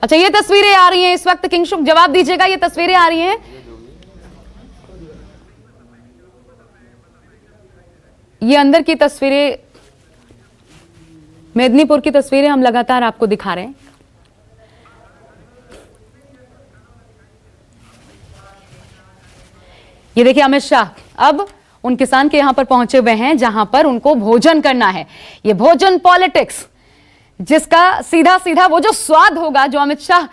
अच्छा, ये तस्वीरें आ रही हैं इस वक्त, किंगशुक जवाब दीजिएगा, ये तस्वीरें आ रही हैं, ये अंदर की तस्वीरें, मेदिनीपुर की तस्वीरें हम लगातार आपको दिखा रहे हैं। ये देखिए अमित शाह अब उन किसान के यहां पर पहुंचे हुए हैं जहां पर उनको भोजन करना है। ये भोजन पॉलिटिक्स, जिसका सीधा सीधा वो जो स्वाद होगा, जो अमित शाह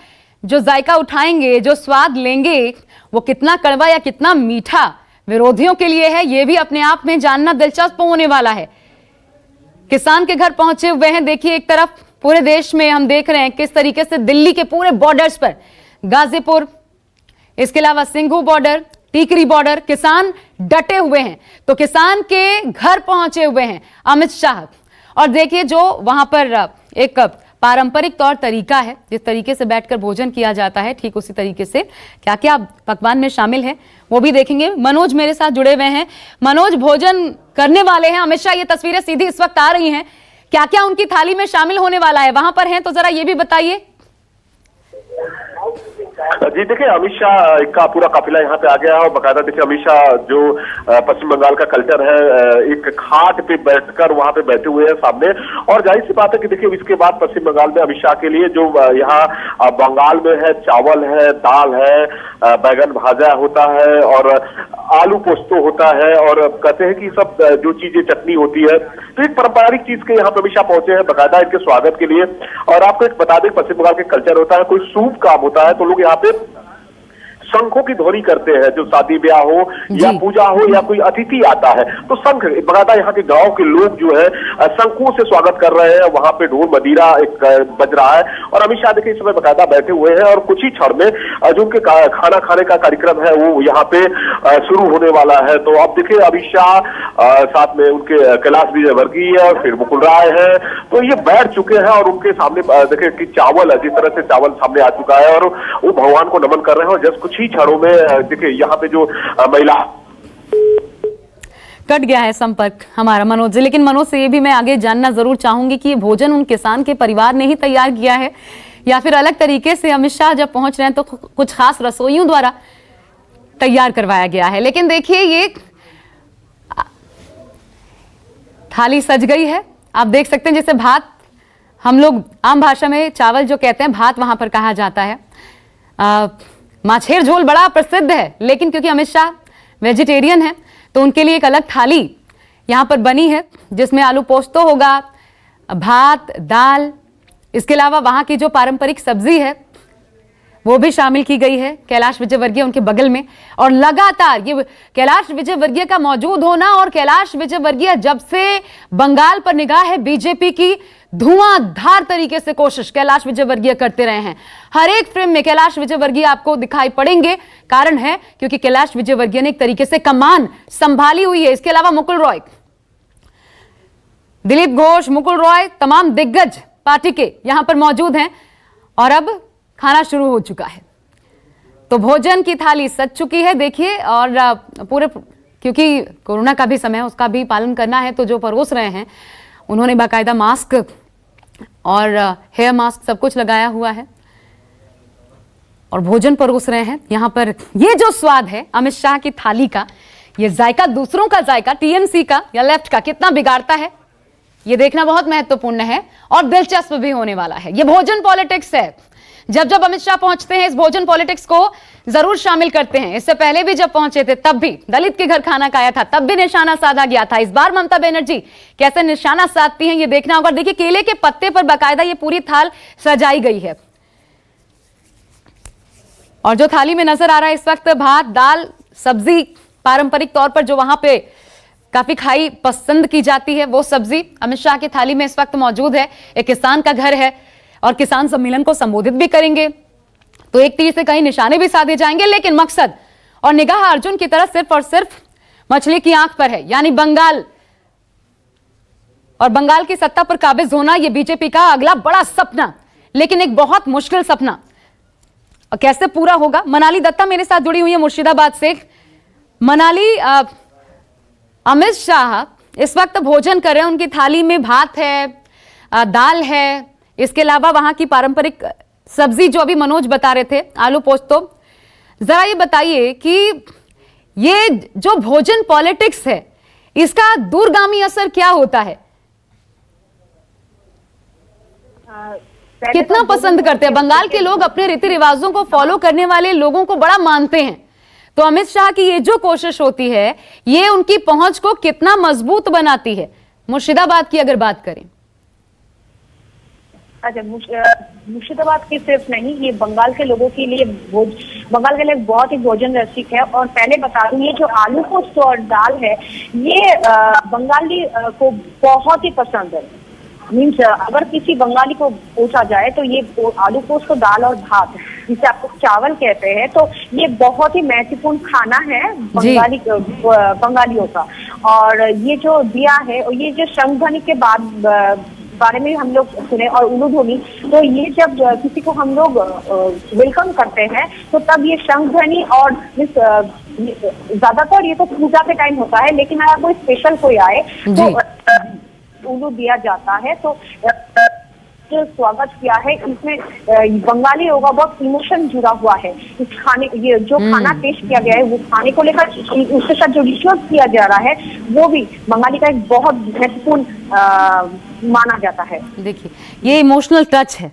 जो जायका उठाएंगे, जो स्वाद लेंगे, वो कितना कड़वा या कितना मीठा विरोधियों के लिए है, ये भी अपने आप में जानना दिलचस्प होने वाला है। किसान के घर पहुंचे हुए हैं। देखिए एक तरफ पूरे देश में हम देख रहे हैं किस तरीके से दिल्ली के पूरे बॉर्डर्स पर, गाजीपुर, इसके अलावा सिंघू बॉर्डर, टीकरी बॉर्डर, किसान डटे हुए हैं। तो किसान के घर पहुंचे हुए हैं अमित शाह। और देखिए जो वहां पर एक पारंपरिक तौर तरीका है, जिस तरीके से बैठकर भोजन किया जाता है, ठीक उसी तरीके से क्या क्या पकवान में शामिल है वो भी देखेंगे। मनोज मेरे साथ जुड़े हुए हैं। मनोज, भोजन करने वाले हैं अमित शाह, ये तस्वीरें सीधी इस वक्त आ रही हैं, क्या क्या उनकी थाली में शामिल होने वाला है, वहां पर हैं तो जरा ये भी बताइए। जी देखिए, अमित शाह का पूरा काफिला यहाँ पे आ गया है और बकायदा देखिए अमित शाह जो पश्चिम बंगाल का कल्चर है, एक खाट पे बैठकर वहां पे बैठे हुए हैं सामने। और जाहिर सी बात है कि देखिए इसके बाद पश्चिम बंगाल में अमित शाह के लिए जो यहाँ बंगाल में है, चावल है, दाल है, बैगन भाजा होता है और आलू पोस्तो होता है, और कहते हैं कि सब जो चीजें चटनी होती है, तो एक पारंपरिक चीज के यहाँ पे अमित शाह पहुंचे हैं बकायदा इनके स्वागत के लिए। और आपको एक बता दें, पश्चिम बंगाल के कल्चर होता है, कोई शुभ काम होता है तो लोग यहाँ पे शंखों की ध्वनि करते हैं, जो शादी ब्याह हो या पूजा हो या कोई अतिथि आता है तो शंख, बकायदा यहाँ के गांव के लोग जो है शंखों से स्वागत कर रहे हैं। वहां पे ढोल मदीरा एक बज रहा है और अमित शाह देखिए इस समय बकायदा बैठे हुए हैं और कुछ ही क्षण में जो उनके खाना खाने का कार्यक्रम है वो यहाँ पे शुरू होने वाला है। तो अब देखिए अमित शाह साथ में उनके कैलाश विजयवर्गीय और फिर मुकुल राय है, तो ये बैठ चुके हैं और उनके सामने देखिए कि चावल, जिस तरह से चावल सामने आ चुका है और वो भगवान को नमन कर रहे हैं। और जस्ट कुछ ही क्षणों में देखिए यहाँ पे जो महिला, कट गया है संपर्क हमारा मनोज से, लेकिन मनोज से ये भी मैं आगे जानना जरूर चाहूंगी कि ये भोजन उन किसान के परिवार ने ही तैयार किया है या फिर अलग तरीके से अमित शाह जब पहुंच रहे हैं तो कुछ खास रसोइयों द्वारा तैयार करवाया गया है। लेकिन देखिए ये थाली सज गई है, आप देख सकते हैं, जैसे भात, हम लोग आम भाषा में चावल जो कहते हैं, भात वहां पर कहा जाता है। माछेर झोल बड़ा प्रसिद्ध है, लेकिन क्योंकि अमित शाह वेजिटेरियन है तो उनके लिए एक अलग थाली यहां पर बनी है जिसमें आलू पोस्तो होगा, भात, दाल, इसके अलावा वहां की जो पारंपरिक सब्जी है वो भी शामिल की गई है। कैलाश विजयवर्गीय उनके बगल में, और लगातार ये कैलाश विजयवर्गीय का मौजूद होना, और कैलाश विजयवर्गीय जब से बंगाल पर निगाह है बीजेपी की, धुआंधार तरीके से कोशिश कैलाश विजयवर्गीय करते रहे हैं। हर एक फ्रेम में कैलाश विजयवर्गीय आपको दिखाई पड़ेंगे। कारण है क्योंकि कैलाश विजयवर्गीय ने एक तरीके से कमान संभाली हुई है। इसके अलावा मुकुल रॉय, दिलीप घोष, मुकुल रॉय, तमाम दिग्गज पार्टी के यहां पर मौजूद हैं और अब खाना शुरू हो चुका है। तो भोजन की थाली सज चुकी है देखिए, और पूरे, क्योंकि कोरोना का भी समय है उसका भी पालन करना है, तो जो परोस रहे हैं उन्होंने बाकायदा मास्क और हेयर मास्क सब कुछ लगाया हुआ है और भोजन परोस रहे हैं यहां पर। ये जो स्वाद है अमित शाह की थाली का, ये जायका दूसरों का जायका, टीएमसी का या लेफ्ट का कितना बिगाड़ता है, ये देखना बहुत महत्वपूर्ण है और दिलचस्प भी होने वाला है। ये भोजन पॉलिटिक्स है। जब जब अमित शाह पहुंचते हैं इस भोजन पॉलिटिक्स को जरूर शामिल करते हैं। इससे पहले भी जब पहुंचे थे तब भी दलित के घर खाना खाया था, तब भी निशाना साधा गया था। इस बार ममता बनर्जी कैसे निशाना साधती हैं ये देखना होगा। देखिए केले के पत्ते पर बाकायदा ये पूरी थाल सजाई गई है और जो थाली में नजर आ रहा है इस वक्त भात, दाल, सब्जी, पारंपरिक तौर पर जो वहां पे काफी खाई पसंद की जाती है वो सब्जी अमित शाह की थाली में इस वक्त मौजूद है। एक किसान का घर है और किसान सम्मेलन को संबोधित भी करेंगे, तो एक तीर से कई निशाने भी साधे जाएंगे, लेकिन मकसद और निगाह अर्जुन की तरह सिर्फ और सिर्फ मछली की आंख पर है, यानी बंगाल और बंगाल की सत्ता पर काबिज होना। यह बीजेपी का अगला बड़ा सपना, लेकिन एक बहुत मुश्किल सपना। और कैसे पूरा होगा? मनाली दत्ता मेरे साथ जुड़ी हुई है मुर्शिदाबाद से। मनाली, अमित शाह इस वक्त भोजन कर रहे हैं, उनकी थाली में भात है, दाल है, इसके अलावा वहां की पारंपरिक सब्जी जो अभी मनोज बता रहे थे, आलू पोस्त, तो जरा ये बताइए कि ये जो भोजन पॉलिटिक्स है इसका दूरगामी असर क्या होता है? कितना पसंद करते हैं बंगाल के लोग, अपने रीति रिवाजों को फॉलो करने वाले लोगों को बड़ा मानते हैं। तो अमित शाह की ये जो कोशिश होती है ये उनकी पहुंच को कितना मजबूत बनाती है? मुर्शिदाबाद की अगर बात करें। अच्छा, मुर्शिदाबाद की सिर्फ नहीं, ये बंगाल के लोगों के लिए बंगाल के लिए बहुत ही भोजन रसिक है। और पहले बता दूं, ये जो आलू पोस्त और दाल है ये बंगाली को बहुत ही पसंद है। मीन्स अगर किसी बंगाली को पूछा जाए तो ये आलू पोस्त तो दाल और भात, जिसे आपको चावल कहते हैं, तो ये बहुत ही महत्वपूर्ण खाना है बंगालियों का। और ये जो दिया है, और ये जो शंखध्वनि के बारे में हम लोग सुने, और उलूध्वनि, तो ये जब किसी को हम लोग वेलकम करते हैं तो तब ये शंखध्वनि, और ज्यादातर ये तो पूजा के टाइम होता है, लेकिन अगर कोई स्पेशल कोई आए तो उलू दिया जाता है। तो जो स्वागत किया है इसमें बंगाली लोगों का बहुत इमोशन जुड़ा हुआ है इस खाने, ये जो खाना पेश किया गया है वो खाने को लेकर, उसके साथ जो रिचुअल किया जा रहा है वो भी बंगाली का एक बहुत महत्वपूर्ण माना जाता है। देखिए, ये इमोशनल टच है,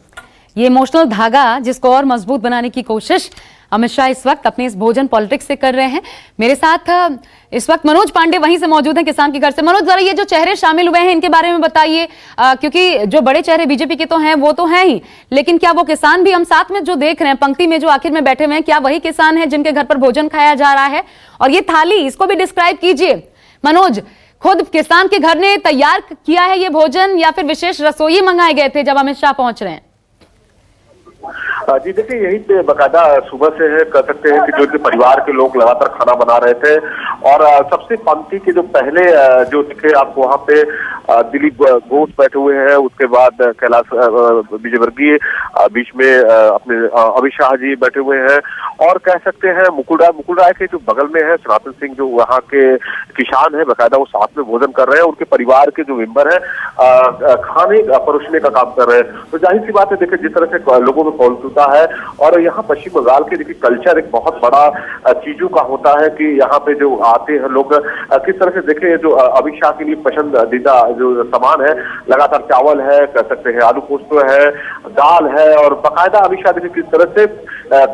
ये इमोशनल धागा जिसको और मजबूत बनाने की कोशिश अमित शाह इस वक्त अपने इस भोजन पॉलिटिक्स से कर रहे हैं। मेरे साथ इस वक्त मनोज पांडे वहीं से मौजूद हैं, किसान के घर से। मनोज, जरा ये जो चेहरे शामिल हुए हैं इनके बारे में बताइए, क्योंकि जो बड़े चेहरे बीजेपी के तो हैं वो तो हैं ही, लेकिन क्या वो किसान भी हम साथ में जो देख रहे हैं पंक्ति में जो आखिर में बैठे हुए हैं, क्या वही किसान है जिनके घर पर भोजन खाया जा रहा है? और ये थाली, इसको भी डिस्क्राइब कीजिए मनोज। खुद किसान के घर ने तैयार किया है ये भोजन या फिर विशेष रसोई मंगाए गए थे जब अमित शाह पहुंच रहे हैं? जी देखिए, यही पे बकायदा सुबह से है, कह सकते हैं कि जो इनके परिवार के लोग लगातार खाना बना रहे थे। और सबसे पंक्ति के जो पहले जो दिखे आपको वहाँ पे दिलीप घोष बैठे हुए हैं, उसके बाद कैलाश विजयवर्गीय, बीच में अपने अमित शाह जी बैठे हुए हैं, और कह सकते हैं मुकुल राय के जो बगल में है सनातन सिंह, जो वहाँ के किसान है, बकायदा वो साथ में भोजन कर रहे हैं। उनके परिवार के जो मेंबर है खाने परोसने का काम कर रहे हैं। तो जाहिर सी बात है, देखिए जिस तरह से लोगों में पहुंचता है, और यहाँ पश्चिम बंगाल के देखिए कल्चर एक बहुत बड़ा चीजों का होता है कि यहाँ पे जो आते हैं लोग किस तरह से, देखे जो अमित शाह के लिए पसंदीदा जो सामान है, लगातार चावल है, कह सकते हैं आलू पोस्त है, दाल है, और बाकायदा अमित शाह देखिए किस तरह से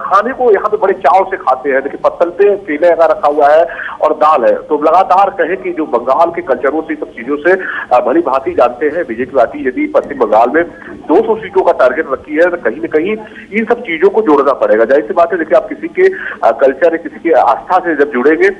खाने को यहाँ पे बड़े चाव से खाते हैं। देखिए पत्तल पे केले का रखा हुआ है और दाल है। तो लगातार कहे कि जो बंगाल के कल्चरों से, सब चीजों से भली भांति जानते हैं बीजेपी पार्टी। यदि पश्चिम बंगाल में 200 सीटों का टारगेट रखी है तो कहीं न कहीं इन सब चीजों को जोड़ना पड़ेगा। जाहिर सी बात है, देखिए आप किसी के कल्चर, किसी के आस्था से जब जुड़ेंगे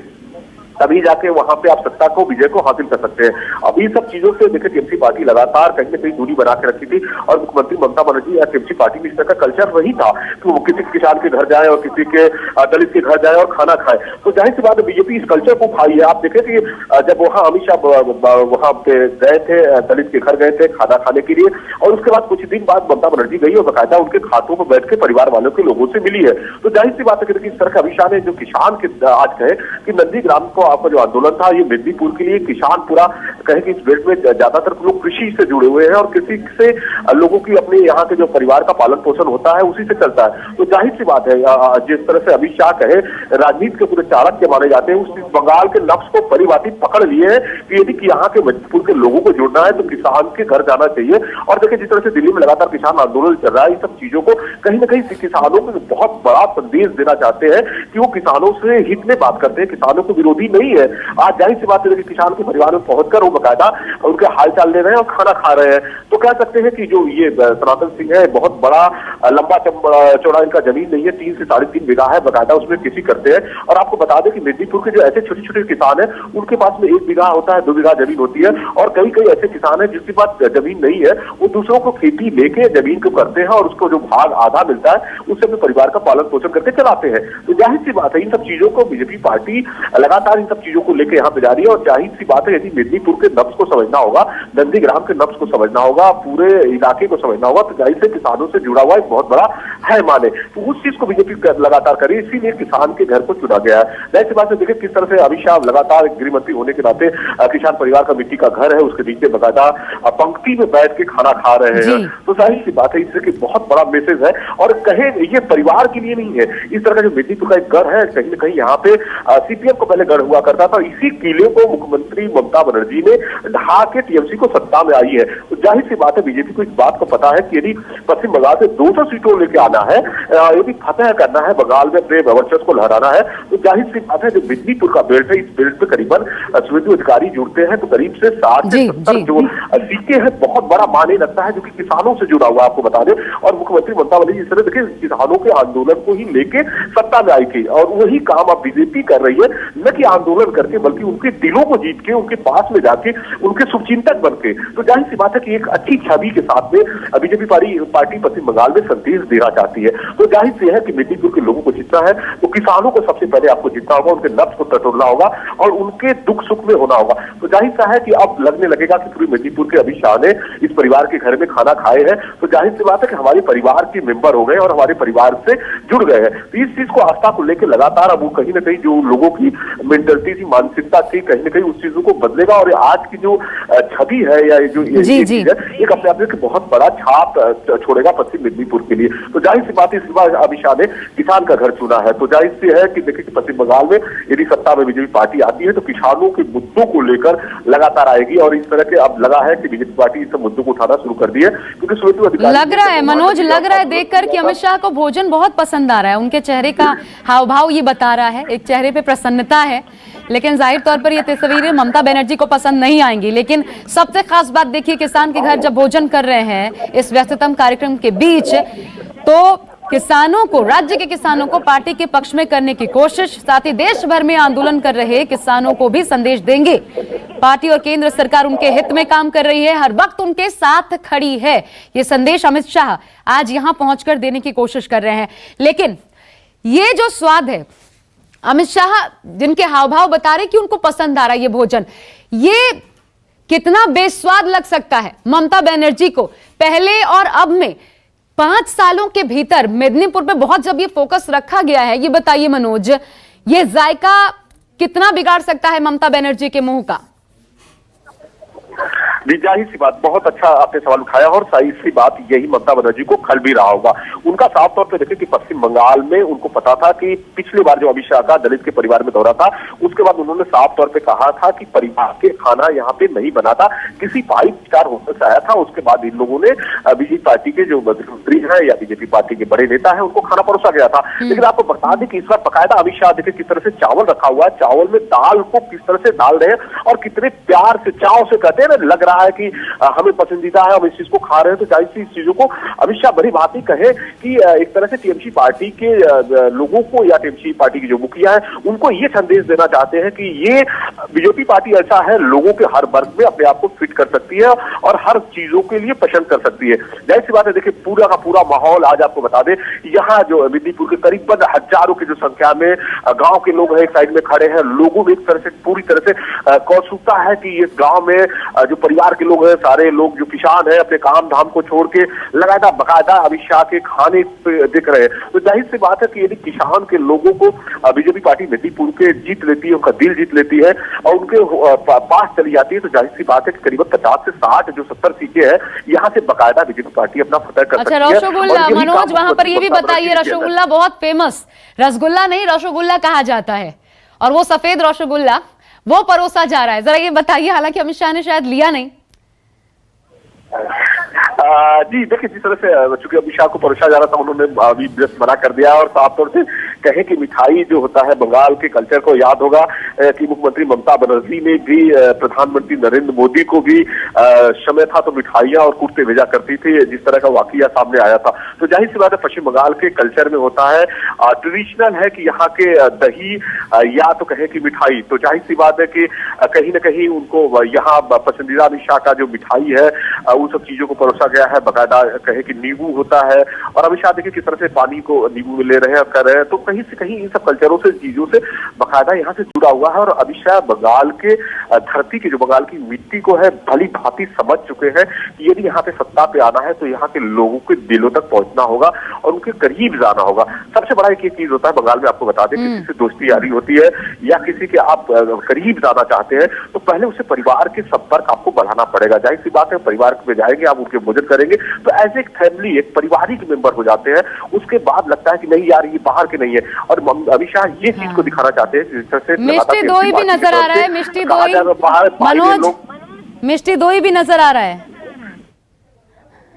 तभी जाके वहां पे आप सत्ता को, विजय को हासिल कर सकते हैं। अब इन सब चीजों से देखिए टीएमसी पार्टी लगातार कहीं न कहीं दूरी बना के रखी थी, और मुख्यमंत्री ममता बनर्जी या टीएमसी पार्टी में इस तरह का कल्चर नहीं था कि वो किसी किसान के घर जाए और किसी के दलित के घर जाए और खाना खाए। तो जाहिर सी बात है बीजेपी इस कल्चर को खाई है। आप देखें कि जब वहाँ अमित शाह वहां पे गए थे, दलित के घर गए थे खाना खाने के लिए, और उसके बाद कुछ दिन बाद ममता बनर्जी गई और बाकायदा उनके खातों पर बैठ के परिवार वालों के लोगों से मिली है। तो जाहिर सी बात है कि इस तरह का अमित शाह ने जो किसान के आज कहे कि नंदीग्राम को आपका जो आंदोलन था, ये मेदिनीपुर के लिए किसान पूरा कहे कि इस बेल्ट में ज्यादातर लोग कृषि से जुड़े हुए हैं, और कृषि से लोगों की अपने यहाँ के जो परिवार का पालन पोषण होता है उसी से चलता है। तो जाहिर सी बात है, जिस तरह से अमित शाह कहे राजनीति के पूरे चाणक्य माने जाते हैं, उस बंगाल के नफ्स को परिवादी पकड़ लिए है कि यदि यहाँ के मेदिनीपुर के लोगों को जुड़ना है तो किसान के घर जाना चाहिए। और देखिए जिस तरह से दिल्ली में लगातार किसान आंदोलन चल रहा है, इन सब चीजों को कहीं ना कहीं किसानों को बहुत बड़ा संदेश देना चाहते हैं कि वो किसानों से हित में बात करते हैं, किसानों को विरोधी नहीं है। आज जाहिर सी बात है कि किसान के परिवार में पहुंचकर वो बकायदा उनके हालचाल ले रहे हैं और खाना खा रहे हैं। तो कह सकते हैं कि जो ये सनातन सिंह है, बहुत बड़ा लंबा चौड़ा इनका जमीन नहीं है, 3 से 3.5 बीघा है, बकायदा उसमें कृषि करते हैं। और आपको बता दें कि मेदिनीपुर के जो ऐसे छोटे छोटे किसान है, उनके पास में 1 बीघा होता है, 2 बीघा जमीन होती है, और कई कई ऐसे किसान है जिसके पास जमीन नहीं है, वो दूसरों को खेती लेके जमीन को करते हैं, और उसको जो भाग आधा मिलता है उससे अपने परिवार का पालन पोषण करके चलाते हैं। तो जाहिर सी बात है इन सब चीजों को बीजेपी पार्टी लगातार इन सब चीजों को लेकर यहाँ पे जा रही है। और जाहिर सी बात है, यदि मेदिनीपुर के नब्ज को समझना होगा, नंदीग्राम के नब्ज को समझना होगा, पूरे इलाके को समझना होगा, तो जाहिर से किसानों से जुड़ा हुआ एक बहुत बड़ा है माने, तो उस चीज को बीजेपी लगातार करी, इसीलिए किसान के घर को चुना गया है। जाहिर सी बात है, देखिए किस तरह से अमित शाह लगातार गृह मंत्री होने के नाते किसान परिवार का मिट्टी का घर है, उसके नीचे बकायदा पंक्ति में बैठ के खाना खा रहे हैं, तो जाहिर सी बात है इससे बहुत बड़ा मैसेज है। और कहे ये परिवार के लिए नहीं है, इस तरह का जो मेदिनीपुर का एक गढ़ है, कहीं ना कहीं यहाँ पे सीपीएम को पहले गढ़ हुआ करता था, इसी किले को मुख्यमंत्री ममता बनर्जी ने ढहा के टीएमसी को सत्ता में आई है। तो जाहिर सी बात है, बीजेपी को इस बात को पता है कि यदि पश्चिम बंगाल से 200 सीटों लेके आना है, यदि फतेह करना है, बंगाल में अपने वर्चस्व को लहराना है, तो जाहिर सी बात है जो मेदिनीपुर का बेल्ट है, इस बेल्ट पे करीबन शुभेंदु अधिकारी जुड़ते हैं, तो करीब से 60 से 70 जो सीटें हैं, बहुत बड़ा माने लगता है, जो कि किसानों से जुड़ा हुआ आपको बता दें। और मुख्यमंत्री ममता बनर्जी इस तरह देखिए किसानों के आंदोलन को ही लेके सत्ता में आई थी, और वही काम अब बीजेपी कर रही है, न कि आंदोलन करके बल्कि उनके दिलों को जीत के, उनके पास में जाके, उनके शुभचिंतक बन के। तो जाहिर सी बात है कि एक अच्छी छवि के साथ में बीजेपी पार्टी पश्चिम बंगाल में संदेश देना चाहती है। तो जाहिर से है कि मेदिनीपुर के लोगों को जीतना है, तो किसानों को सबसे पहले आपको जीतना होगा, उनके नब्ज को टटोलना होगा और उनके दुख सुख में होना होगा। तो जाहिर सा है कि अब लगने लगेगा कि पूरी मेदिनीपुर के अमित शाह ने इस परिवार के घर में खाना खाए हैं, तो जाहिर सी बात है कि हमारे परिवार के मेंबर हो गए और हमारे परिवार से जुड़ गए हैं। तो इस चीज को आस्था को लेकर लगातार अब वो कहीं ना कहीं जो लोगों की मेंटलिटी थी, मानसिकता थी, कहीं ना कहीं उस चीजों को बदलेगा। और आज की जो छवि है या जो चीज है, एक अपने आप में बहुत बड़ा छाप छोड़ेगा पश्चिम मेदिनीपुर के लिए। तो जाहिर सी बात है, इस बार अमित शाह ने किसान का घर चुना है, तो जाहिर सी है कि देखिए कि पश्चिम बंगाल में यदि सत्ता में बीजेपी पार्टी आती है तो किसानों के मुद्दों को लेकर लगातार आएगी। और इस तरह के अब लगा है कि बीजेपी पार्टी इस मुद्दों को उठाना शुरू कर दी है, क्योंकि लग रहा है मनोज, लग रहा है देखकर कि अमित शाह को भोजन बहुत पसंद आ रहा है। उनके चेहरे का हाव भाव ये बता रहा है, एक चेहरे पे प्रसन्नता है, लेकिन जाहिर तौर पर ये तस्वीरें ममता बनर्जी को पसंद नहीं आएंगी। लेकिन सबसे खास बात देखिए, किसान के घर जब भोजन कर रहे हैं इस व्यस्ततम कार्यक्रम के बीच, तो किसानों को, राज्य के किसानों को पार्टी के पक्ष में करने की कोशिश, साथ ही देश भर में आंदोलन कर रहे किसानों को भी संदेश देंगे। पार्टी और केंद्र सरकार उनके हित में काम कर रही है, हर वक्त उनके साथ खड़ी है। ये संदेश अमित शाह आज यहां पहुंचकर देने की कोशिश कर रहे हैं। लेकिन ये जो स्वाद है, अमित शाह जिनके हाव भाव बता रहे कि उनको पसंद आ रहा है ये भोजन, ये कितना बेस्वाद लग सकता है ममता बनर्जी को पहले और अब में? 5 सालों के भीतर मेदिनीपुर पे बहुत जब ये फोकस रखा गया है, ये बताइए मनोज, ये जायका कितना बिगाड़ सकता है ममता बनर्जी के मुंह का? जी, जाहिर सी बात, बहुत अच्छा आपने सवाल उठाया और सही सी बात यही ममता बनर्जी को खल भी रहा होगा। उनका साफ तौर पे देखिए कि पश्चिम बंगाल में उनको पता था कि पिछली बार जो अमित शाह का दलित के परिवार में दौरा था, उसके बाद उन्होंने साफ तौर पे कहा था कि परिवार के खाना यहाँ पे नहीं बना था, किसी 5 स्टार होटल से आया था। उसके बाद इन लोगों ने बीजेपी पार्टी के जो मंत्री है या बीजेपी पार्टी के बड़े नेता है, उनको खाना परोसा गया था। लेकिन आपको बता दें कि इस बार बकायदा अमित शाह देखिए किस तरह से चावल रखा हुआ है, चावल में दाल को किस तरह से डाल रहे हैं और कितने प्यार से, चाव से कहते हैं ना, लग रहा है कि हमें पसंदीदा है, हम इस चीज को खा रहे हैं। तो जाहिर सी इस चीजों को अमित शाह बड़ी बात ही कहे कि एक तरह से टीएमसी पार्टी के लोगों को या टीएमसी पार्टी की जो मुखिया है उनको ये संदेश देना चाहते हैं कि ये बीजेपी पार्टी ऐसा है, लोगों के हर वर्ग में अपने आप को फिट कर सकती है और हर चीजों के लिए पसंद कर सकती है। जाहिर सी बात है, देखिए पूरा का पूरा माहौल आज आपको बता दें, यहाँ जो मेदिनीपुर के करीबन हजारों की जो संख्या में गांव के लोग हैं, एक साइड में खड़े हैं, लोगों में एक तरह से पूरी तरह से कौशुकता है कि इस गांव में जो परिवार के लोग हैं, सारे लोग जो किसान हैं, अपने काम धाम को छोड़ के लगातार बकायदा अमित शाह के खाने पे दिख रहे हैं। तो जाहिर सी बात है कि यदि किसान के लोगों को बीजेपी पार्टी मेदिनीपुर के जीत लेती है, उनका दिल जीत लेती है और उनके पास चली जाती है, तो जाहिर सी बात है कि करीबन 50 से 60 जो 70 सीटें हैं, यहाँ से बकायदा बीजेपी पार्टी अपना फतह कर सकती है। अच्छा, रसगुल्ला मनोज, वहां पर ये भी बताइए, रसगुल्ला बहुत फेमस, रसगुल्ला नहीं रसगुल्ला कहा जाता है, और वो सफेद रसगुल्ला वो परोसा जा रहा है, जरा ये बताइए। हालांकि अमित शाह ने शायद लिया नहीं। जी देखिए, जिस तरह से चूंकि अमित शाह को परोसा जा रहा था, उन्होंने अभी जस्ट मना कर दिया और साफ तौर से कहे कि मिठाई जो होता है, बंगाल के कल्चर को याद होगा कि मुख्यमंत्री ममता बनर्जी ने भी प्रधानमंत्री नरेंद्र मोदी को भी समय था तो मिठाइयां और कुर्ते भेजा करती थी, जिस तरह का वाकया सामने आया था। तो जाहिर सी बात है, पश्चिम बंगाल के कल्चर में होता है, ट्रेडिशनल है कि यहाँ के दही या तो कहे कि मिठाई, तो जाहिर सी बात है कि कहीं ना कहीं उनको यहाँ पसंदीदा अमित शाह का जो मिठाई है उन सब चीजों को परोसा गया है। बकायदा कहे कि नींबू होता है और अमित शाह देखिए किस तरह से पानी को नींबू में ले रहे हैं, कर रहे हैं, तो कहीं कहीं से कहीं इन सब कल्चरों से, चीजों से बाकायदा यहाँ से जुड़ा हुआ है। और अमित शाह बंगाल के धरती की, जो बंगाल की मिट्टी को है, भली भांति समझ चुके हैं कि यदि यहाँ पे सत्ता पे आना है तो यहाँ के लोगों के दिलों तक पहुंचना होगा और उनके करीब जाना होगा। सबसे बड़ा एक चीज होता है बंगाल में, आपको बता दें, किसी से दोस्ती यारी होती है या किसी के आप करीब जाना चाहते हैं तो पहले उसे परिवार के संपर्क आपको बढ़ाना पड़ेगा। जाहिर सी बात है, परिवार में जाएंगे आप, उनके भोजन करेंगे तो एज एक फैमिली, एक पारिवारिक मेंबर हो जाते हैं। उसके बाद लगता है कि नहीं यार, ये बाहर के नहीं है। और अमित शाह ये चीज को दिखाना चाहते हैं, जिस तरह से मिष्टी दोई भी नजर आ रहा है, मिष्टी दोई, मनोज, मिष्टी दोई भी नजर आ रहा है।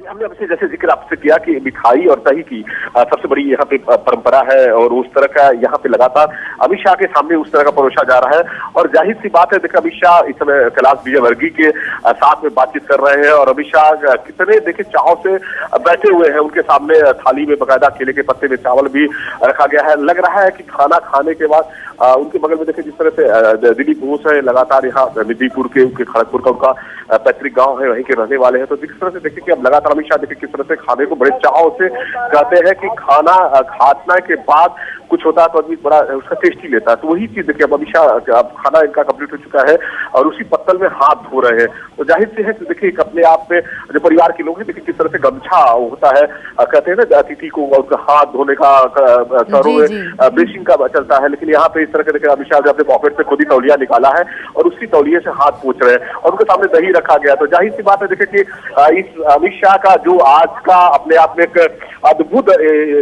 हमने आपसे जैसे जिक्र आपसे किया कि मिठाई और दही की सबसे बड़ी यहाँ पे परंपरा है और उस तरह का यहाँ पे लगातार अमित शाह के सामने उस तरह का परोसा जा रहा है। और जाहिर सी बात है, देखिए अमित शाह इस समय कैलाश विजयवर्गीय के साथ में बातचीत कर रहे हैं और अमित शाह कितने देखिए चाव से बैठे हुए हैं। उनके सामने थाली में बाकायदा केले के पत्ते में चावल भी रखा गया है। लग रहा है कि खाना खाने के बाद उनके बगल में देखिए जिस तरह से दिलीप घोष है, लगातार यहाँ मिदनीपुर के, उनके खड़गपुर का उनका पैतृक गांव है, वहीं के रहने वाले हैं। तो जिस तरह से देखिए कि अब लगातार अमित शाह देखिए किस तरह से खाने को बड़े चाव से कहते हैं कि खाना खाने के बाद कुछ होता है तो आदमी बड़ा उसका टेस्टी लेता है। तो वही चीज देखिए अब अमित शाह, अब खाना इनका कंप्लीट हो चुका है और उसी पत्तल में हाथ धो रहे हैं। तो जाहिर से है कि देखिए अपने आप में जो परिवार के लोग हैं, देखिए किस तरह से गमछा होता है, कहते हैं ना अतिथि को उनका हाथ धोने का, घरों में ब्रशिंग का चलता है, लेकिन यहाँ पे इस तरह के देखिए अमित शाह ने अपने पॉकेट से खुद ही तौलिया निकाला है और उसी तौलिए से हाथ पोंछ रहे हैं और उनके सामने दही रखा गया। तो जाहिर सी बात है देखिए कि इस अमित शाह का जो आज का अपने आप में एक अद्भुत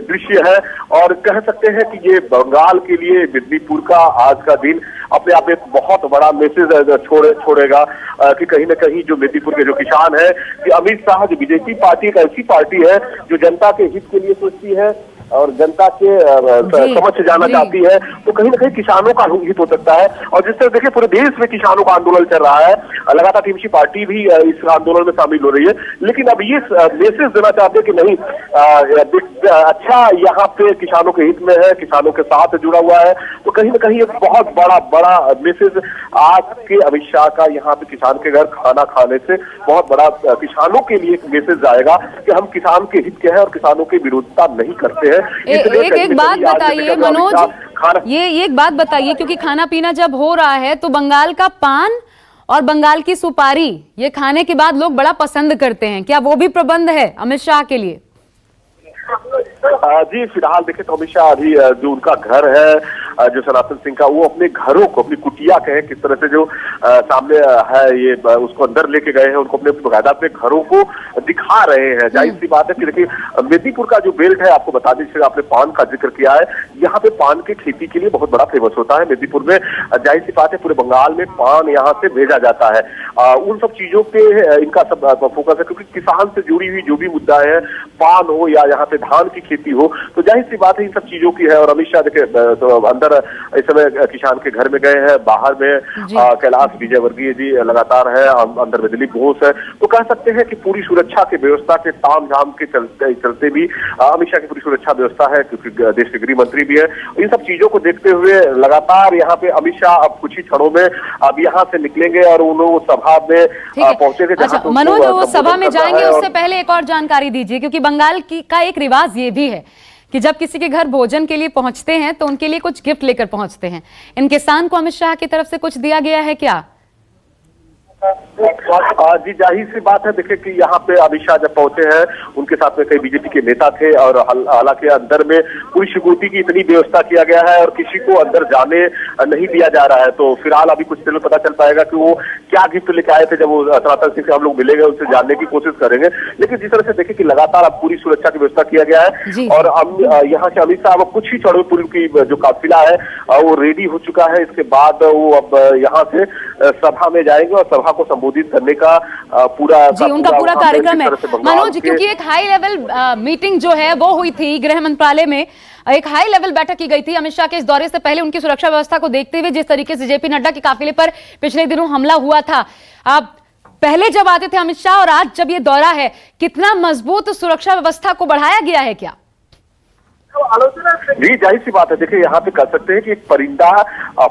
दृश्य है और कह सकते हैं कि ये बंगाल के लिए मिदनीपुर का आज का दिन अपने आप में एक बहुत बड़ा मैसेज छोड़ेगा कि कहीं ना कहीं जो मिदनीपुर के जो किसान है, कि अमित शाह जो बीजेपी पार्टी एक ऐसी पार्टी है जो जनता के हित के लिए सोचती है और जनता के समझ से जाना चाहती है, तो कहीं ना कहीं किसानों का हित हो सकता है। और जिस तरह देखिए पूरे देश में किसानों का आंदोलन चल रहा है, लगातार टीएमसी पार्टी भी इस आंदोलन में शामिल हो रही है, लेकिन अब ये मैसेज देना चाहते हैं कि नहीं, अच्छा यहाँ पे किसानों के हित में है, किसानों के साथ जुड़ा हुआ है। तो कहीं ना कहीं एक बहुत बड़ा मैसेज आज के अमित शाह का यहाँ पे किसान के घर खाना खाने से बहुत बड़ा किसानों के लिए एक मैसेज आएगा कि हम किसान के हित के हैं और किसानों की विरोधिता नहीं करते हैं। एक बात बताइए मनोज, ये एक बात बताइए, क्योंकि खाना पीना जब हो रहा है तो बंगाल का पान और बंगाल की सुपारी ये खाने के बाद लोग बड़ा पसंद करते हैं, क्या वो भी प्रबंध है अमित शाह के लिए? जी फिलहाल देखें तो अमित शाह अभी जो उनका घर है जो सनातन सिंह का, वो अपने घरों को, अपनी कुटिया कहें किस तरह से जो सामने है ये उसको अंदर लेके गए हैं, उनको अपने बाकायदा अपने घरों को दिखा रहे हैं। जाहिर सी बात है कि देखिए मिदनीपुर का जो बेल्ट है, आपको बता दीजिए, आपने पान का जिक्र किया है, यहाँ पे पान की खेती के लिए बहुत बड़ा फेमस होता है मिदनीपुर में। जाहिर सी बात है पूरे बंगाल में पान यहाँ से भेजा जाता है। उन सब चीजों पे इनका सब फोकस है, क्योंकि किसान से जुड़ी हुई जो भी मुद्दा है, पान हो या यहाँ पे धान की खेती हो, तो जाहिर सी बात है इन सब चीजों की है। और अमित शाह देखे तो अंदर इस समय किसान के घर में गए हैं, बाहर में कैलाश विजयवर्गीय जी लगातार है, अंदर में दिलीप घोष है। तो कह सकते हैं कि पूरी सुरक्षा की व्यवस्था के ताम झाम के चलते भी अमित शाह की पूरी सुरक्षा व्यवस्था है, क्योंकि देश के गृह मंत्री भी है। इन सब चीजों को देखते हुए लगातार यहाँ पे अमित शाह अब कुछ ही क्षणों में अब यहाँ से निकलेंगे और उन्होंने सभा में पहुंचेंगे। अच्छा मनोज, वो सभा में जाएंगे उससे पहले एक और जानकारी दीजिए, क्योंकि बंगाल का एक रिवाज ये भी है कि जब किसी के घर भोजन के लिए पहुंचते हैं तो उनके लिए कुछ गिफ्ट लेकर पहुंचते हैं। इन किसान को अमित शाह की तरफ से कुछ दिया गया है क्या? जी जाहिर सी बात है, देखिए कि यहाँ पे अमित शाह जब पहुंचे हैं, उनके साथ में कई बीजेपी के नेता थे और हालांकि अंदर में पूरी सिक्योरिटी की इतनी व्यवस्था किया गया है और किसी को अंदर जाने नहीं दिया जा रहा है। तो फिलहाल अभी कुछ देर में पता चल पाएगा कि वो क्या गिफ्ट लेके आए थे। जब वो सनातन सिंह से हम लोग मिलेंगे, उनसे जानने की कोशिश करेंगे। लेकिन जिस तरह से देखिए कि लगातार अब पूरी सुरक्षा की व्यवस्था किया गया है और अब यहाँ से अमित शाह कुछ ही क्षणों में पूरी की जो काफिला है वो रेडी हो चुका है। इसके बाद वो अब यहाँ से सभा में जाएंगे और सभा को संबोधित करने का उनका पूरा कार्यक्रम है। मनोज, क्योंकि एक हाई लेवल मीटिंग जो है वो हुई थी गृह मंत्रालय में, एक हाई लेवल बैठक की गई थी अमित शाह के इस दौरे से पहले। उनकी सुरक्षा व्यवस्था को देखते हुए जिस तरीके से जेपी नड्डा के काफिले पर पिछले दिनों हमला हुआ था, आप पहले जब आते थे अमित शाह और आज जब ये दौरा है, कितना मजबूत सुरक्षा व्यवस्था को बढ़ाया गया है क्या? जी जाहिर सी बात है, देखिए यहाँ पे कह सकते हैं कि एक परिंदा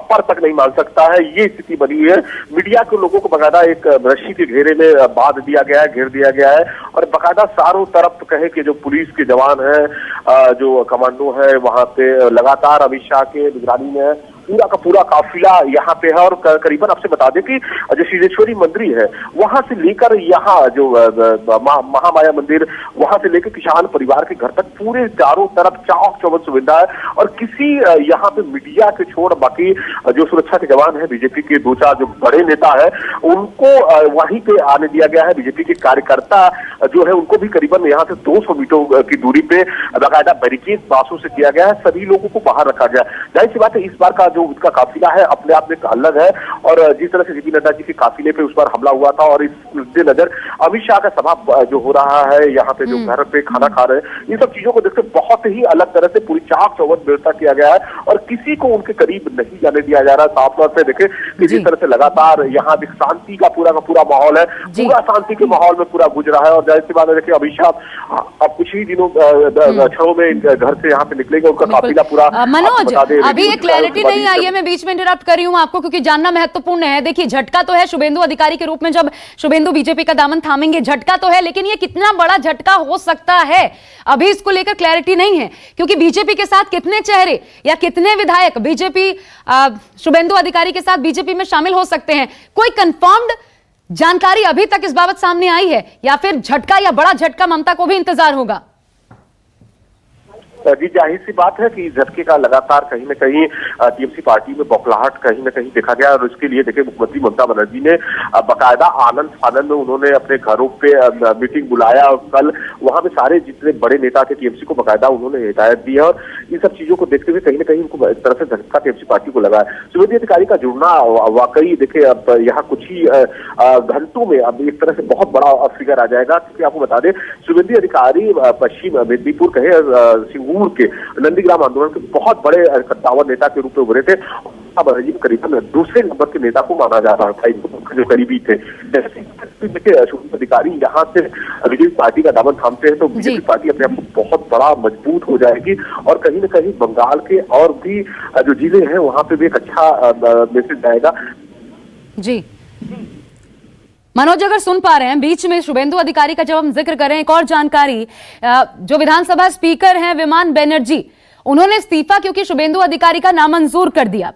पर तक नहीं मान सकता है, ये स्थिति बनी हुई है। मीडिया के लोगों को बकायदा एक रस्सी के घेरे में बांध दिया गया है, घेर दिया गया है और बकायदा चारों तरफ कहे कि जो पुलिस के जवान हैं, जो कमांडो है, वहां पे लगातार अमित शाह के निगरानी में पूरा का पूरा काफिला यहाँ पे है। और करीबन आपसे बता दें कि जो सिद्धेश्वरी मंदिर है वहां से लेकर यहाँ जो महामाया मंदिर, वहां से लेकर किसान परिवार के घर तक पूरे चारों तरफ चाक चौबंद सुविधा है। और किसी यहाँ पे मीडिया के छोड़ बाकी जो सुरक्षा के जवान है, बीजेपी के दो चार जो बड़े नेता है, उनको वहीं पे आने दिया गया है। बीजेपी के कार्यकर्ता जो है उनको भी करीबन यहाँ से 200 मीटर की दूरी पे बाकायदा बैरिकेड बांसों से किया गया है, सभी लोगों को बाहर रखा गया। जाहिर सी बात है, इस बार का जो उसका काफिला है अपने आप में अलग है। और जिस तरह से जेपी नड्डा जी के काफिले पे उस बार हमला हुआ था और इस नजर अमित शाह का सभा जो हो रहा है, यहाँ पे जो घर पे खाना खा रहे हैं, इन सब चीजों को देखते बहुत ही अलग तरह से पूरी चाक चौबंद व्यवस्था किया गया है और किसी को उनके करीब नहीं जाने दिया जा रहा है। साफ तौर से देखे कि जिस तरह से लगातार यहाँ शांति का पूरा माहौल है, पूरा शांति के माहौल में पूरा गुजरा है। और जाहिर सी बात है, देखिए अमित शाह अब कुछ ही दिनों क्षणों में घर से यहाँ पे निकलेंगे, उनका काफिला पूरा। मनोज, अभी ये क्लैरिटी नहीं आई है, मैं बीच में इंटरप्ट कर रही हूं आपको क्योंकि जानना महत्वपूर्ण है। देखिए झटका तो है शुभेंदु अधिकारी के रूप में, जब शुभेंदु बीजेपी का दामन थामेंगे, झटका तो है, लेकिन ये कितना बड़ा झटका हो सकता है अभी इसको लेकर क्लैरिटी नहीं है। क्योंकि बीजेपी के साथ कितने चेहरे या कितने विधायक बीजेपी शुभेंदु अधिकारी के साथ बीजेपी में शामिल हो सकते हैं, कोई कंफर्म्ड जानकारी अभी तक इस बाबत सामने आई है या फिर झटका या बड़ा झटका ममता को भी इंतजार होगा? जी जाहिर सी बात है कि झटके का लगातार कहीं न कहीं टीएमसी पार्टी में बौखलाहट कहीं न कहीं देखा गया। और इसके लिए देखिए मुख्यमंत्री ममता बनर्जी ने बाकायदा आनंद फानंद में उन्होंने अपने घरों पे मीटिंग बुलाया और कल वहां पे सारे जितने बड़े नेता थे टीएमसी को बाकायदा उन्होंने हिदायत दी है। और इन सब चीजों को देखते हुए कहीं न कहीं उनको इस तरह से झटका टीएमसी पार्टी को लगा है। शुभेंदु अधिकारी का जुड़ना वाकई देखिए अब यहाँ कुछ ही घंटों में अब एक तरह से बहुत बड़ा फिगर आ जाएगा। क्योंकि आपको बता दें शुभेंदु अधिकारी पश्चिम मेदिनीपुर कहे के नंदीग्राम आंदोलन के बहुत बड़े सत्तावन नेता के रूप में उभरे थे। करीबन दूसरे नंबर के नेता को माना जाता था, जो करीबी थे। देखिए शुभेंदु अधिकारी यहाँ से बीजेपी पार्टी का दामन थामते हैं तो बीजेपी पार्टी अपने आप को बहुत बड़ा मजबूत हो जाएगी और कहीं न कहीं बंगाल के और भी जो जिले हैं वहां पे भी एक अच्छा मैसेज जाएगा। जी मनोज, अगर सुन पा रहे हैं, बीच में शुभेंदु अधिकारी का जब हम जिक्र करें, एक और जानकारी, जो विधानसभा स्पीकर हैं विमान बनर्जी, उन्होंने इस्तीफा क्योंकि शुभेंदु अधिकारी का नामंजूर कर दिया,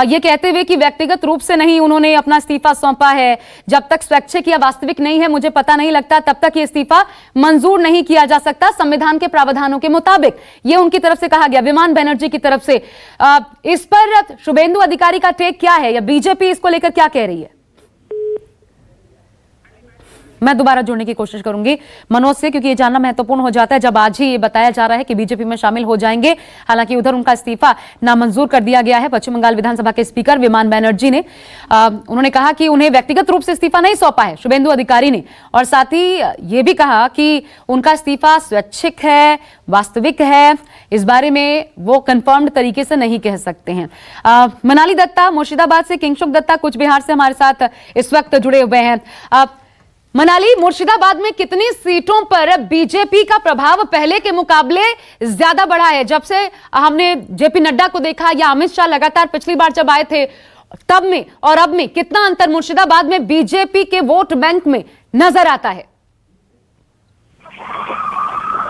ये कहते हुए कि व्यक्तिगत रूप से नहीं उन्होंने अपना इस्तीफा सौंपा है, जब तक स्वैच्छिक या वास्तविक नहीं है मुझे पता नहीं लगता तब तक ये इस्तीफा मंजूर नहीं किया जा सकता संविधान के प्रावधानों के मुताबिक, ये उनकी तरफ से कहा गया, विमान बनर्जी की तरफ से। इस पर शुभेंदु अधिकारी का टेक क्या है या बीजेपी इसको लेकर क्या कह रही है? मैं दोबारा जुड़ने की कोशिश करूंगी मनोज से, क्योंकि ये जानना महत्वपूर्ण हो जाता है जब आज ही ये बताया जा रहा है कि बीजेपी में शामिल हो जाएंगे। हालांकि उधर उनका इस्तीफा नामंजूर कर दिया गया है। पश्चिम बंगाल विधानसभा के स्पीकर विमान बनर्जी ने उन्होंने कहा कि उन्हें व्यक्तिगत रूप से इस्तीफा नहीं सौंपा है शुभेंदु अधिकारी ने, और साथ ही ये भी कहा कि उनका इस्तीफा स्वैच्छिक है, वास्तविक है, इस बारे में वो कंफर्म्ड तरीके से नहीं कह सकते हैं। मनाली दत्ता मुर्शिदाबाद से, किंगशुक दत्ता कुछ बिहार से हमारे साथ इस वक्त जुड़े हुए हैं। मनाली, मुर्शिदाबाद में कितनी सीटों पर बीजेपी का प्रभाव पहले के मुकाबले ज्यादा बढ़ा है? जब से हमने जेपी नड्डा को देखा या अमित शाह लगातार पिछली बार जब आए थे तब में और अब में कितना अंतर मुर्शिदाबाद में बीजेपी के वोट बैंक में नजर आता है?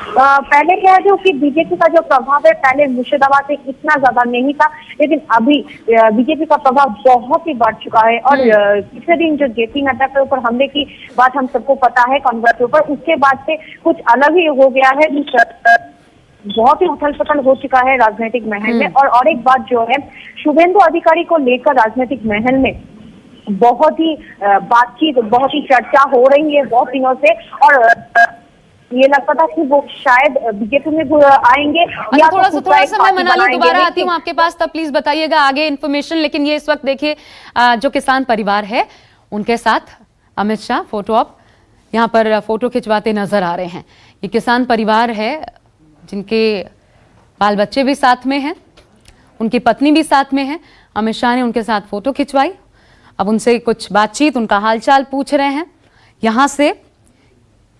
पहले कह दूं कि बीजेपी का जो प्रभाव है पहले मुर्शिदाबाद से इतना ज्यादा नहीं था, लेकिन अभी बीजेपी का प्रभाव बहुत ही बढ़ चुका है। और पिछले दिन जो जेपी नड्डा के ऊपर हमले की बात हम सबको पता है कांग्रेस के ऊपर, उसके बाद से कुछ अलग ही हो गया है, बहुत ही उथल पुथल हो चुका है राजनीतिक महल में। और एक बात जो है शुभेंदु अधिकारी को लेकर राजनीतिक महल में बहुत ही बातचीत, बहुत ही चर्चा हो रही है बहुत दिनों से, और ये लगता था कि वो शायद बीजेपी में आएंगे या थोड़ा सा मैं मनाली दोबारा आती हूँ आपके पास, तब प्लीज बताइएगा आगे इन्फॉर्मेशन। लेकिन ये इस वक्त देखिए जो किसान परिवार है उनके साथ अमित शाह फोटो ऑप यहाँ पर फोटो खिंचवाते नजर आ रहे हैं। ये किसान परिवार है जिनके बाल बच्चे भी साथ में हैं, उनकी पत्नी भी साथ में है। अमित शाह ने उनके साथ फोटो खिंचवाई, अब उनसे कुछ बातचीत, उनका हालचाल पूछ रहे हैं यहाँ से,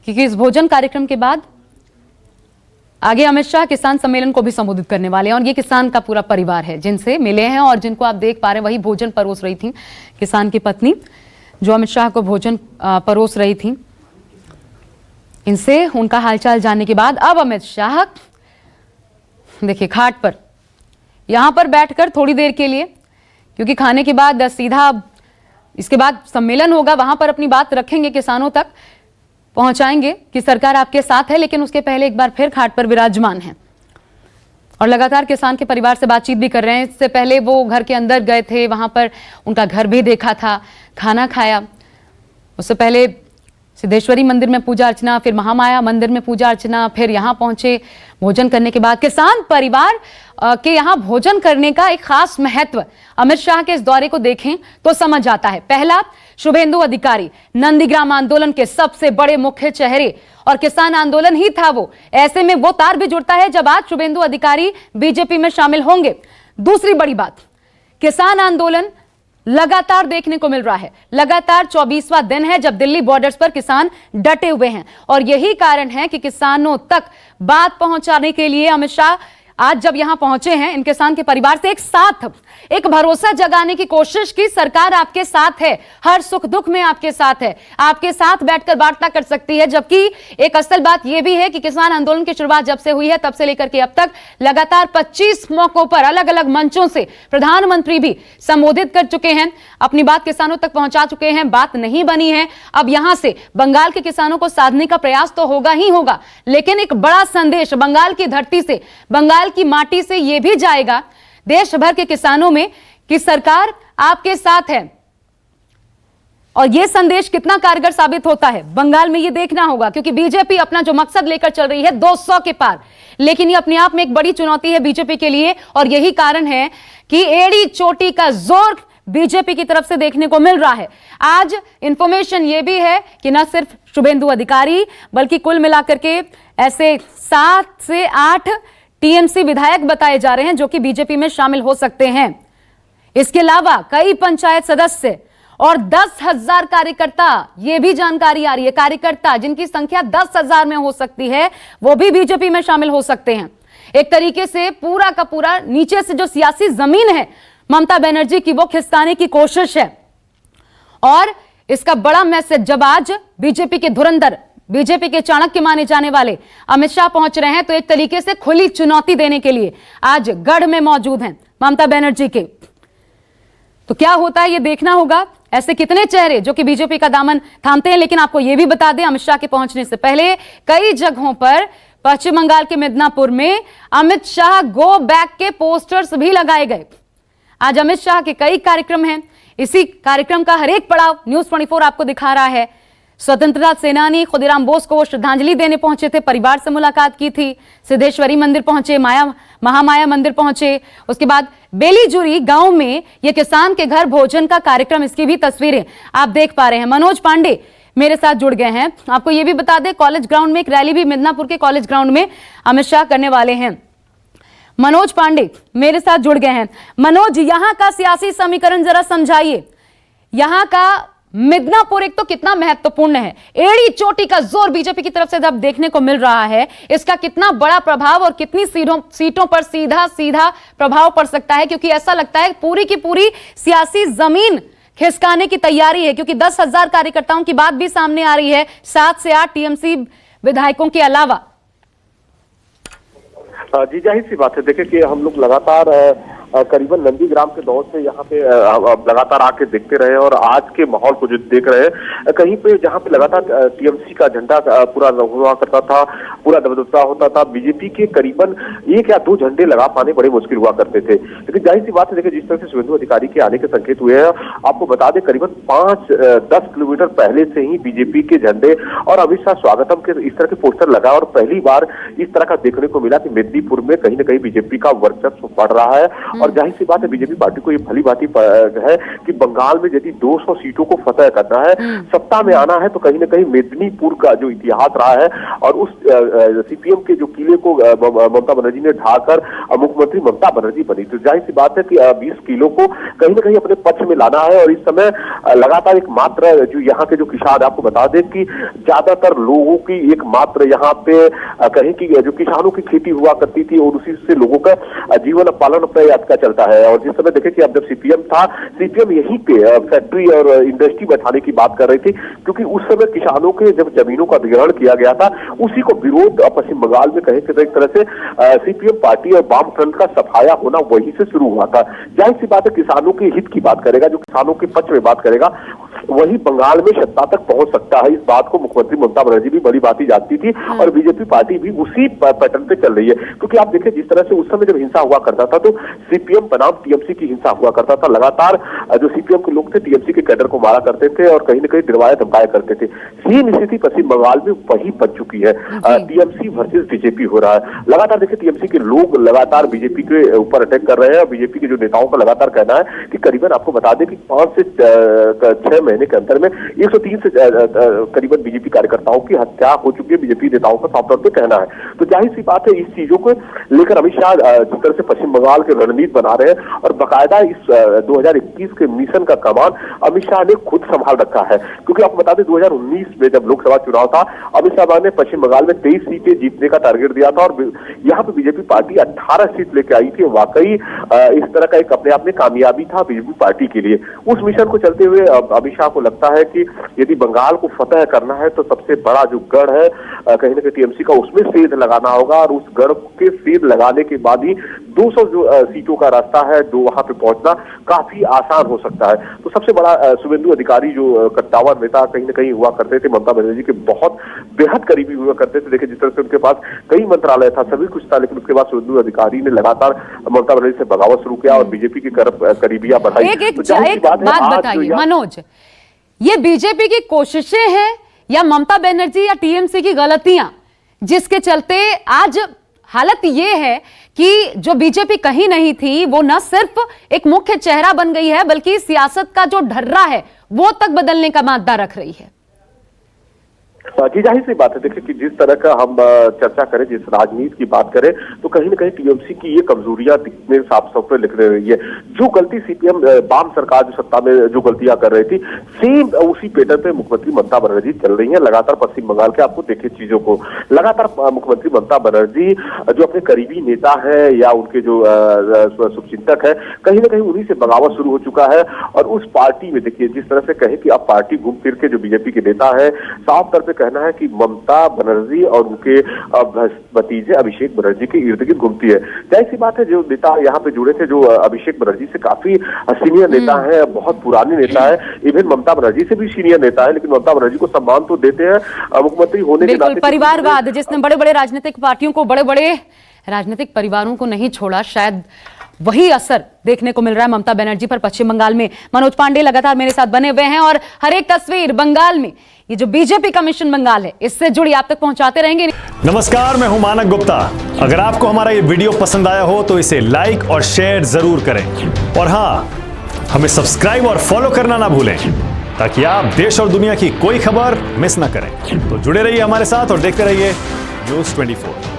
क्योंकि इस भोजन कार्यक्रम के बाद आगे अमित शाह किसान सम्मेलन को भी संबोधित करने वाले हैं और ये किसान का पूरा परिवार है जिनसे मिले हैं और जिनको आप देख पा रहे हैं वही भोजन परोस रही थी किसान की पत्नी जो अमित शाह को भोजन परोस रही थी। इनसे उनका हालचाल जानने के बाद अब अमित शाह देखिए खाट पर यहां पर बैठकर थोड़ी देर के लिए, क्योंकि खाने के बाद सीधा इसके बाद सम्मेलन होगा, वहां पर अपनी बात रखेंगे, किसानों तक पहुंचाएंगे कि सरकार आपके साथ है, लेकिन उसके पहले एक बार फिर खाट पर विराजमान है और लगातार किसान के परिवार से बातचीत भी कर रहे हैं। इससे पहले वो घर के अंदर गए थे, वहां पर उनका घर भी देखा था, खाना खाया। उससे पहले सिद्धेश्वरी मंदिर में पूजा अर्चना, फिर महामाया मंदिर में पूजा अर्चना, फिर यहां पहुंचे। भोजन करने के बाद किसान परिवार के यहां भोजन करने का एक खास महत्व अमित शाह के इस दौरे को देखें तो समझ आता है। पहला, शुभेंदु अधिकारी नंदीग्राम आंदोलन के सबसे बड़े मुख्य चेहरे और किसान आंदोलन ही था वो। ऐसे में वो तार भी जुड़ता है जब आज शुभेंदु अधिकारी बीजेपी में शामिल होंगे। दूसरी बड़ी बात, किसान आंदोलन लगातार देखने को मिल रहा है। लगातार 24वां दिन है जब दिल्ली बॉर्डर्स पर किसान डटे हुए हैं और यही कारण है कि किसानों तक बात पहुंचाने के लिए अमित शाह आज जब यहां पहुंचे हैं, इन किसान के परिवार से एक भरोसा जगाने की कोशिश की। सरकार आपके साथ है, हर सुख दुख में आपके साथ है, आपके साथ बैठकर वार्ता कर सकती है। जबकि एक असल बात यह भी है कि किसान आंदोलन की शुरुआत जब से हुई है तब से लेकर के अब तक लगातार 25 मौकों पर अलग अलग मंचों से प्रधानमंत्री भी संबोधित कर चुके हैं, अपनी बात किसानों तक पहुंचा चुके हैं। बात नहीं बनी है, अब यहां से बंगाल के किसानों को साधने का प्रयास तो होगा ही होगा, लेकिन एक बड़ा संदेश बंगाल की धरती से, बंगाल की माटी से यह भी जाएगा देश भर के किसानों में कि सरकार आपके साथ है। और यह संदेश कितना कारगर साबित होता है बंगाल में, यह देखना होगा, क्योंकि बीजेपी अपना जो मकसद लेकर चल रही है 200 के पार, लेकिन यह अपने आप में एक बड़ी चुनौती है बीजेपी के लिए। और यही कारण है कि एड़ी चोटी का जोर बीजेपी की तरफ से देखने को मिल रहा है। आज इंफॉर्मेशन यह भी है कि न सिर्फ शुभेंदु अधिकारी बल्कि कुल मिलाकर के ऐसे 7 से 8 टीएमसी विधायक बताए जा रहे हैं जो कि बीजेपी में शामिल हो सकते हैं। इसके अलावा कई पंचायत सदस्य और 10,000 कार्यकर्ता, यह भी जानकारी आ रही है, कार्यकर्ता जिनकी संख्या 10,000 में हो सकती है वो भी बीजेपी में शामिल हो सकते हैं। एक तरीके से पूरा का पूरा नीचे से जो सियासी जमीन है ममता बनर्जी की, वो खिसकाने की कोशिश है। और इसका बड़ा मैसेज जब आज बीजेपी के धुरंधर, बीजेपी के चाणक्य माने जाने वाले अमित शाह पहुंच रहे हैं तो एक तरीके से खुली चुनौती देने के लिए आज गढ़ में मौजूद हैं ममता बनर्जी के। तो क्या होता है ये देखना होगा। ऐसे कितने चेहरे जो कि बीजेपी का दामन थामते हैं। लेकिन आपको यह भी बता दें, अमित शाह के पहुंचने से पहले कई जगहों पर पश्चिम बंगाल के मिदनापुर में अमित शाह गो बैक के पोस्टर्स भी लगाए गए। आज अमित शाह के कई कार्यक्रम हैं, इसी कार्यक्रम का हर एक पड़ाव न्यूज 24 आपको दिखा रहा है। स्वतंत्रता सेनानी खुदीराम बोस को वो श्रद्धांजलि देने पहुंचे थे, परिवार से मुलाकात की थी, सिद्धेश्वरी मंदिर पहुंचे, महामाया मंदिर पहुंचे। उसके बाद बेलीजुरी गांव में ये किसान के घर भोजन का कार्यक्रम, इसकी भी तस्वीरें आप देख पा रहे हैं। मनोज पांडे मेरे साथ जुड़ गए हैं। आपको ये भी बता दें, कॉलेज ग्राउंड में एक रैली भी मिदनापुर के कॉलेज ग्राउंड में अमित शाह करने वाले हैं। मनोज पांडे मेरे साथ जुड़ गए हैं। मनोज, यहां का सियासी समीकरण जरा समझाइए। यहां का मिदनापुर एक तो कितना महत्वपूर्ण है, एड़ी चोटी का जोर बीजेपी की तरफ से जब देखने को मिल रहा है, इसका कितना बड़ा प्रभाव और कितनी सीटों पर सीधा प्रभाव पड़ सकता है, क्योंकि ऐसा लगता है पूरी की पूरी सियासी जमीन खिसकाने की तैयारी है। क्योंकि 10,000 कार्यकर्ताओं की बात भी सामने आ रही है, 7 से 8 टीएमसी विधायकों के अलावा। जी जाहिर सी बात है, देखिए कि हम लोग लगातार करीबन नंदीग्राम के दौर से यहाँ पे लगातार आके देखते रहे और आज के माहौल को जो देख रहे हैं, कहीं पे जहाँ पे लगातार टीएमसी का झंडा पूरा हुआ करता था, पूरा दबदबा होता था, बीजेपी के करीबन 1 या 2 झंडे लगा पाने बड़े मुश्किल हुआ करते थे। लेकिन जाहिर सी बात है, देखिए जिस तरह से शुभेंदु अधिकारी के आने के संकेत हुए हैं, आपको बता दें करीबन 5-10 किलोमीटर पहले से ही बीजेपी के झंडे और अमित शाह स्वागतम के इस तरह के पोस्टर लगा और पहली बार इस तरह का देखने को मिला कि मेदिनीपुर में कहीं ना कहीं बीजेपी का वर्चस्व बढ़ रहा है और जाहिर सी बात है बीजेपी पार्टी को ये भली भांति है कि बंगाल में यदि 200 सीटों को फतह करना है, सत्ता में आना है, तो कहीं ना कहीं मेदिनीपुर का जो इतिहास रहा है और उस सीपीएम के जो किले को ममता बनर्जी ने ढाकर मुख्यमंत्री ममता बनर्जी बनी, तो जाहिर सी बात है कि 20 किलो को कहीं ना कहीं अपने पक्ष में लाना है। और इस समय लगातार एक मात्र जो यहाँ के जो किसान, आपको बता दें कि ज्यादातर लोगों की एक मात्र यहाँ पे कहीं की जो किसानों की खेती हुआ करती थी और उसी से लोगों का जीवन पालन का चलता है। और जिस समय देखे कि अब जब सीपीएम था, सीपीएम यहीं पे फैक्ट्री और इंडस्ट्री बैठाने की बात कर रही थी, क्योंकि उस समय किसानों के जब जमीनों का अधिग्रहण किया गया था, उसी को विरोध पश्चिम बंगाल में कहीं एक तरह से सीपीएम पार्टी और वाम फ्रंट का सफाया होना वहीं से शुरू हुआ था। जाहिर सी बात है किसानों के हित की बात करेगा, जो किसानों के पक्ष में बात करेगा, वही बंगाल में सत्ता तक पहुंच सकता है। इस बात को मुख्यमंत्री ममता बनर्जी भी बड़ी बात ही जानती थी और बीजेपी पार्टी भी उसी पैटर्न पे चल रही है। क्योंकि आप देखें जिस तरह से उस समय जब हिंसा हुआ करता था तो सीपीएम बनाम टीएमसी की हिंसा हुआ करता था। लगातार जो सीपीएम के लोग थे टीएमसी के कैडर को मारा करते थे और कहीं ना कहीं डरवाया धमकाया करते थे। सेम स्थिति पश्चिम बंगाल में वही बन चुकी है। टीएमसी वर्सेस बीजेपी हो रहा है। लगातार देखिए टीएमसी के लोग लगातार बीजेपी के ऊपर अटैक कर रहे हैं और बीजेपी के जो नेताओं का लगातार कहना है कि करीबन आपको बता दें कि 5 से 6 महीने के अंदर में 103 से करीबन बीजेपी कार्यकर्ताओं की हत्या हो चुकी है, बीजेपी नेताओं का साफ तौर पर कहना है। तो जाहिर सी बात है इस चीजों को लेकर अमित शाह जिस तरह से पश्चिम बंगाल के रणनीति बना रहे हैं और बाकायदा इस 2021 के मिशन का कमान अमित शाह ने खुद संभाल रखा है। क्योंकि आपको बता दें 2019 में जब लोकसभा चुनाव था, अमित शाह ने पश्चिम बंगाल में 23 सीटें जीतने का टारगेट दिया था और यहाँ पे बीजेपी पार्टी 18 सीट लेके आई थी। वाकई इस तरह का एक अपने आप में कामयाबी था बीजेपी पार्टी के लिए। उस मिशन को चलते हुए अमित शाह को लगता है कि यदि बंगाल को फतह करना है तो सबसे बड़ा जो गढ़ है कहीं ना कहीं टीएमसी का, उसमें सेंध लगाना होगा और उस गढ़ के सेंध लगाने के बाद ही 200 जो सीटों का रास्ता है जो वहां पे पहुंचना काफी आसान हो सकता है। तो सबसे बड़ा शुभेंदु अधिकारी जो कट्टावर नेता कहीं ना कहीं हुआ करते थे, ममता बनर्जी के बहुत बेहद करीबी हुआ करते थे। देखिए जिस तरह से उनके पास कई मंत्रालय था, सभी कुछ था, लेकिन उसके बाद शुभेंदु अधिकारी ने लगातार ममता बनर्जी से बगावत शुरू किया और बीजेपी की करीबियां बढ़ाई। एक बात बताइए मनोज, ये बीजेपी की कोशिशें हैं या ममता बनर्जी या टीएमसी की गलतियां जिसके चलते आज हालत ये है कि जो बीजेपी कहीं नहीं थी वो न सिर्फ एक मुख्य चेहरा बन गई है बल्कि सियासत का जो ढर्रा है वो तक बदलने का मादा रख रही है। जी जाहिर सी बात है। देखिए कि जिस तरह का हम चर्चा करें, जिस राजनीति की बात करें, तो कहीं ना कहीं टीएमसी की ये कमजोरियां दिखने साफ साफ पे लिख रही है। जो गलती सीपीएम वाम सरकार जो सत्ता में जो गलतियां कर रही थी, सेम उसी पैटर्न पे मुख्यमंत्री ममता बनर्जी चल रही है। लगातार पश्चिम बंगाल के आपको देखे चीजों को, लगातार मुख्यमंत्री ममता बनर्जी जो अपने करीबी नेता है या उनके जो शुभचिंतक है, कहीं ना कहीं उन्हीं से बगावत शुरू हो चुका है। और उस पार्टी में देखिए जिस तरह से कहे कि अब पार्टी घूम फिर के जो बीजेपी के नेता है, साफ तौर पर कहना है कि ममता बनर्जी और उनके भतीजे अभिषेक बनर्जी के इर्द गिर्द घूमती है। जाहिर सी बात है जो नेता यहाँ पे जुड़े थे, जो अभिषेक बनर्जी से काफी सीनियर नेता है, बहुत पुराने नेता है, इवन ममता बनर्जी से भी सीनियर नेता है, लेकिन ममता बनर्जी को सम्मान तो देते हैं मुख्यमंत्री होने के नाते। परिवारवाद जिसने बड़े बड़े राजनीतिक पार्टियों को, बड़े बड़े राजनीतिक परिवारों को नहीं छोड़ा, शायद वही असर देखने को मिल रहा है ममता बनर्जी पर पश्चिम बंगाल में। मनोज पांडे लगातार मेरे साथ बने हुए हैं और हर एक तस्वीर बंगाल में ये जो बीजेपी का मिशन बंगाल है इससे जुड़ी आप तक पहुंचाते रहेंगे। नमस्कार, मैं हूं मानक गुप्ता। अगर आपको हमारा ये वीडियो पसंद आया हो तो इसे लाइक और शेयर जरूर करें और हां, हमें सब्सक्राइब और फॉलो करना ना भूलें ताकि आप देश और दुनिया की कोई खबर मिस ना करें। तो जुड़े रहिए हमारे साथ और देखते रहिए न्यूज़ 24।